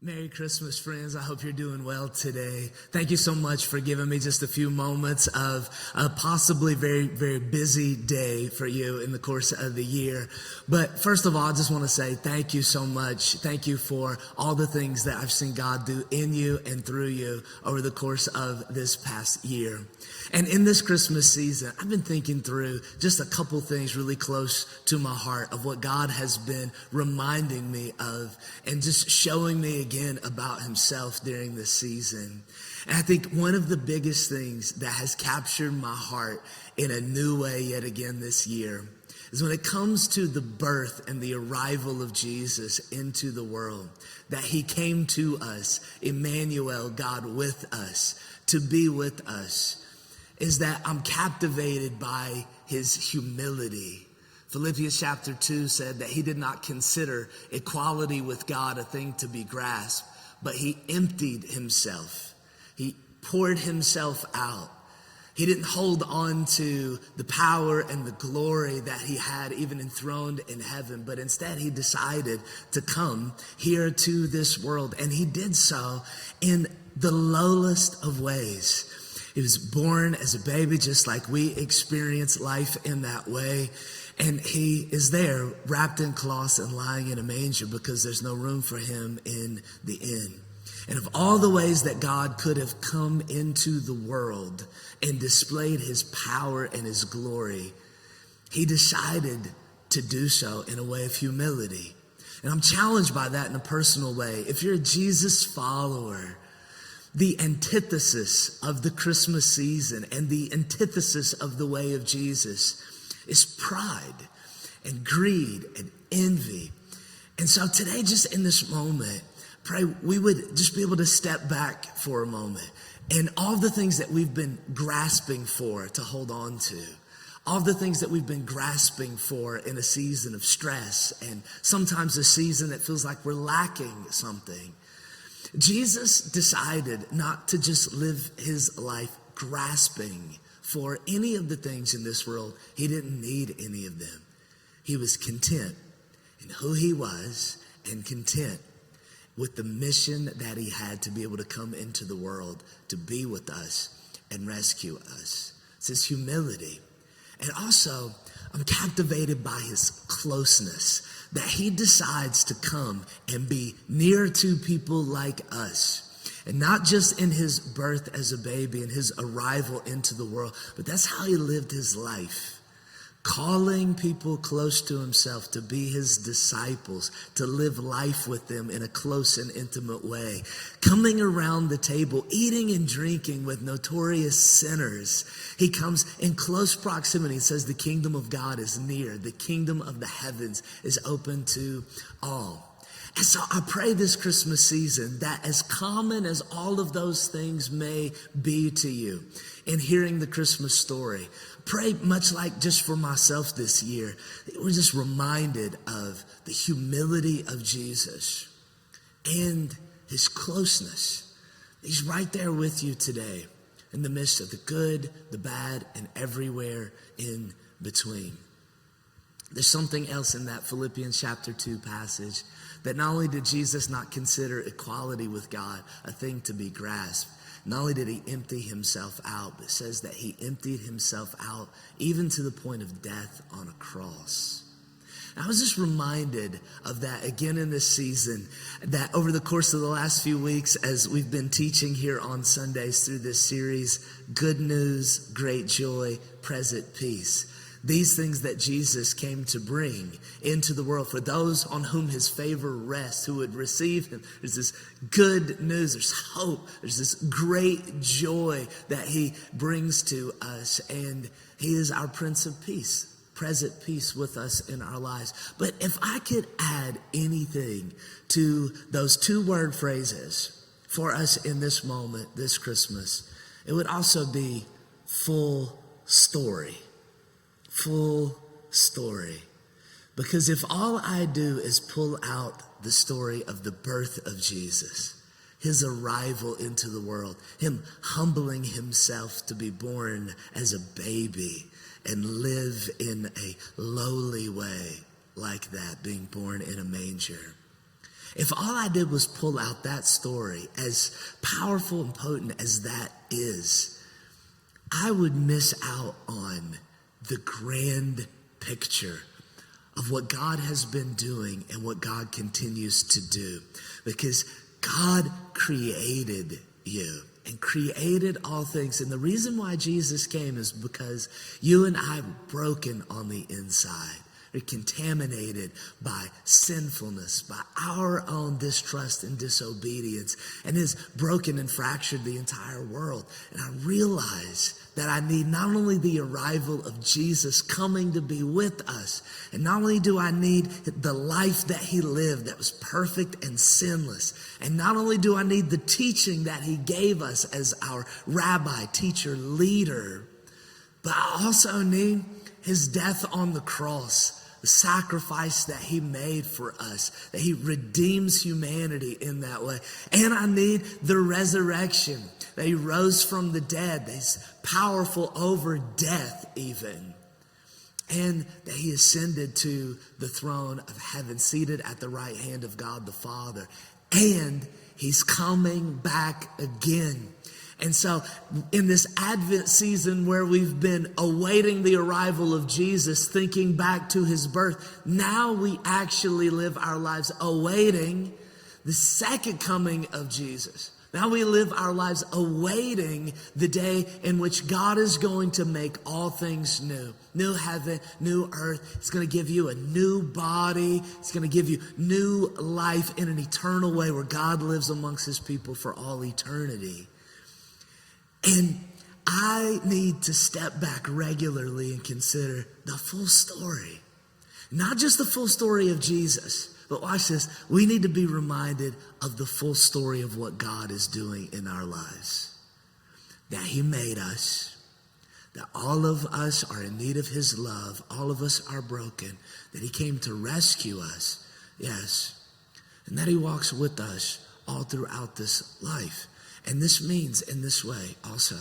Merry Christmas, friends. I hope you're doing well today. Thank you so much for giving me just a few moments of a possibly very, very busy day for you in the course of the year. But first of all, I just want to say thank you so much. Thank you for all the things that I've seen God do in you and through you over the course of this past year. And in this Christmas season, I've been thinking through just a couple things really close to my heart of what God has been reminding me of and just showing me again about himself during this season. And I think one of the biggest things that has captured my heart in a new way yet again this year is when it comes to the birth and the arrival of Jesus into the world, that he came to us, Emmanuel, God with us, to be with us, is that I'm captivated by his humility. Philippians chapter 2 said that he did not consider equality with God a thing to be grasped, but he emptied himself. He poured himself out. He didn't hold on to the power and the glory that he had even enthroned in heaven, but instead he decided to come here to this world, and he did so in the lowest of ways. He was born as a baby, just like we experience life in that way. And he is there wrapped in cloths and lying in a manger because there's no room for him in the inn. And of all the ways that God could have come into the world and displayed his power and his glory, he decided to do so in a way of humility. And I'm challenged by that in a personal way. If you're a Jesus follower, the antithesis of the Christmas season and the antithesis of the way of Jesus is pride and greed and envy. And so today, just in this moment, pray we would just be able to step back for a moment and all the things that we've been grasping for to hold on to, all the things that we've been grasping for in a season of stress and sometimes a season that feels like we're lacking something. Jesus decided not to just live his life grasping for any of the things in this world. He didn't need any of them. He was content in who he was and content with the mission that he had to be able to come into the world to be with us and rescue us. It's his humility. And also, I'm captivated by his closeness, that he decides to come and be near to people like us. And not just in his birth as a baby and his arrival into the world, but that's how he lived his life. Calling people close to himself to be his disciples, to live life with them in a close and intimate way. Coming around the table, eating and drinking with notorious sinners. He comes in close proximity and says the kingdom of God is near. The kingdom of the heavens is open to all. And so I pray this Christmas season that as common as all of those things may be to you in hearing the Christmas story, pray much like just for myself this year, that we're just reminded of the humility of Jesus and his closeness. He's right there with you today in the midst of the good, the bad, and everywhere in between. There's something else in that Philippians chapter 2 passage that not only did Jesus not consider equality with God a thing to be grasped, not only did he empty himself out, but it says that he emptied himself out even to the point of death on a cross. I was just reminded of that again in this season, that over the course of the last few weeks, as we've been teaching here on Sundays through this series, Good News, Great Joy, Present Peace. These things that Jesus came to bring into the world for those on whom his favor rests, who would receive him. There's this good news, there's hope, there's this great joy that he brings to us. And he is our Prince of Peace, present peace with us in our lives. But if I could add anything to those two word phrases for us in this moment, this Christmas, it would also be full story. Full story. Because if all I do is pull out the story of the birth of Jesus, his arrival into the world, him humbling himself to be born as a baby and live in a lowly way like that, being born in a manger. If all I did was pull out that story, as powerful and potent as that is, I would miss out on the grand picture of what God has been doing and what God continues to do. Because God created you and created all things. And the reason why Jesus came is because you and I were broken on the inside. We're contaminated by sinfulness, by our own distrust and disobedience, and has broken and fractured the entire world. And I realize that I need not only the arrival of Jesus coming to be with us, and not only do I need the life that he lived that was perfect and sinless, and not only do I need the teaching that he gave us as our rabbi, teacher, leader, but I also need his death on the cross, the sacrifice that he made for us, that he redeems humanity in that way. And I need the resurrection, that he rose from the dead, that he's powerful over death even. And that he ascended to the throne of heaven, seated at the right hand of God the Father. And he's coming back again. And so in this Advent season where we've been awaiting the arrival of Jesus, thinking back to his birth, now we actually live our lives awaiting the second coming of Jesus. Now we live our lives awaiting the day in which God is going to make all things new. New heaven, new earth. It's going to give you a new body. It's going to give you new life in an eternal way where God lives amongst his people for all eternity. And I need to step back regularly and consider the full story. Not just the full story of Jesus, but watch this. We need to be reminded of the full story of what God is doing in our lives. That he made us, that all of us are in need of his love, all of us are broken, that he came to rescue us, yes, and that he walks with us all throughout this life. And this means in this way also,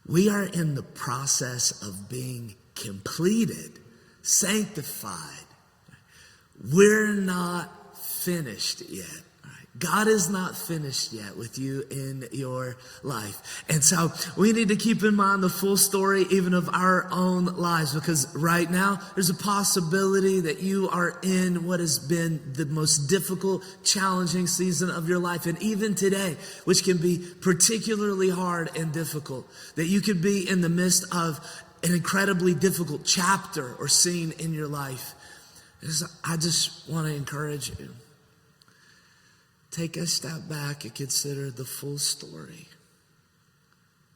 we are in the process of being completed, sanctified. We're not finished yet. God is not finished yet with you in your life. And so we need to keep in mind the full story even of our own lives, because right now there's a possibility that you are in what has been the most difficult, challenging season of your life. And even today, which can be particularly hard and difficult, that you could be in the midst of an incredibly difficult chapter or scene in your life. I just want to encourage you. Take a step back and consider the full story.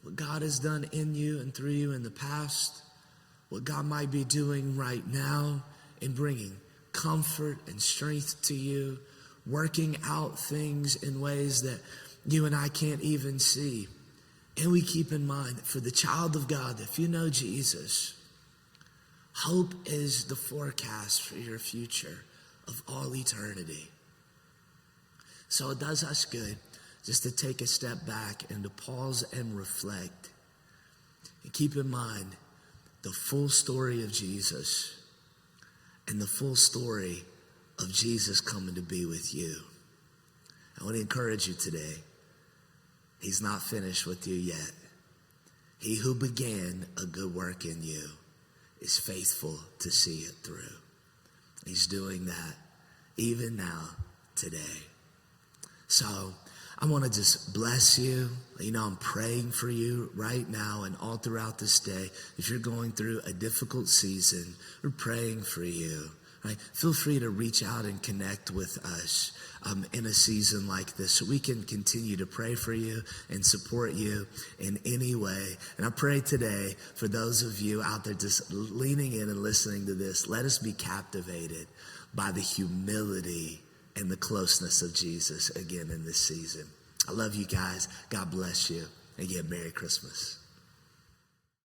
What God has done in you and through you in the past. What God might be doing right now in bringing comfort and strength to you. Working out things in ways that you and I can't even see. And we keep in mind that for the child of God, if you know Jesus, hope is the forecast for your future of all eternity. So it does us good just to take a step back and to pause and reflect. And keep in mind the full story of Jesus and the full story of Jesus coming to be with you. I want to encourage you today. He's not finished with you yet. He who began a good work in you is faithful to see it through. He's doing that even now, today. So I want to just bless you. You know, I'm praying for you right now and all throughout this day. If you're going through a difficult season, we're praying for you. Right? Feel free to reach out and connect with us in a season like this so we can continue to pray for you and support you in any way. And I pray today for those of you out there just leaning in and listening to this, let us be captivated by the humility and the closeness of Jesus again in this season. I love you guys. God bless you. Again, Merry Christmas.